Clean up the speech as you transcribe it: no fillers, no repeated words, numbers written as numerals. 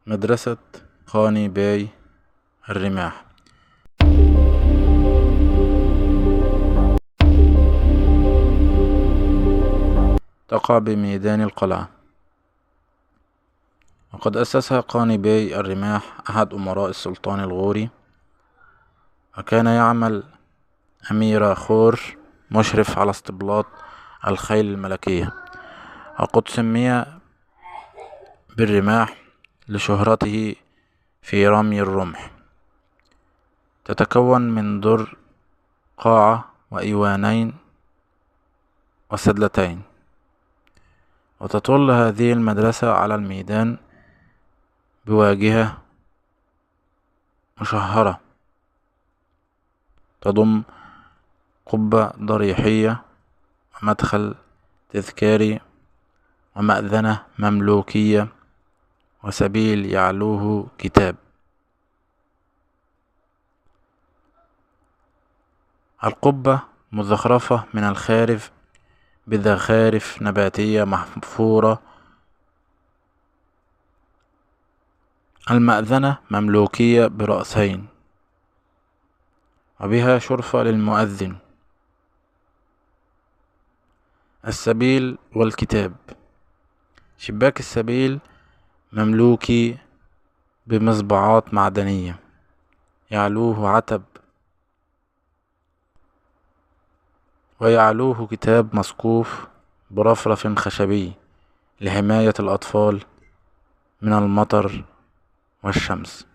مدرسة قاني باي الرماح تقع بميدان القلعة، وقد أسسها قاني باي الرماح أحد أمراء السلطان الغوري، وكان يعمل أمير خور مشرف على اسطبلات الخيل الملكية، وقد سمي بالرماح لشهرته في رمي الرمح. تتكون من در، قاعة، وإيوانين، وسدلتين، وتطل هذه المدرسة على الميدان بواجهة مشهرة تضم قبة ضريحية، ومدخل تذكاري، ومأذنة مملوكية، وسبيل يعلوه كتاب. القبة مزخرفة من الخارج بزخارف نباتية محفورة. المأذنة مملوكية برأسين، وبها شرفة للمؤذن. السبيل والكتاب، شباك السبيل مملوكي بمصبعات معدنية، يعلوه عتب، ويعلوه كتاب مسقوف برفرف خشبي لحماية الأطفال من المطر والشمس.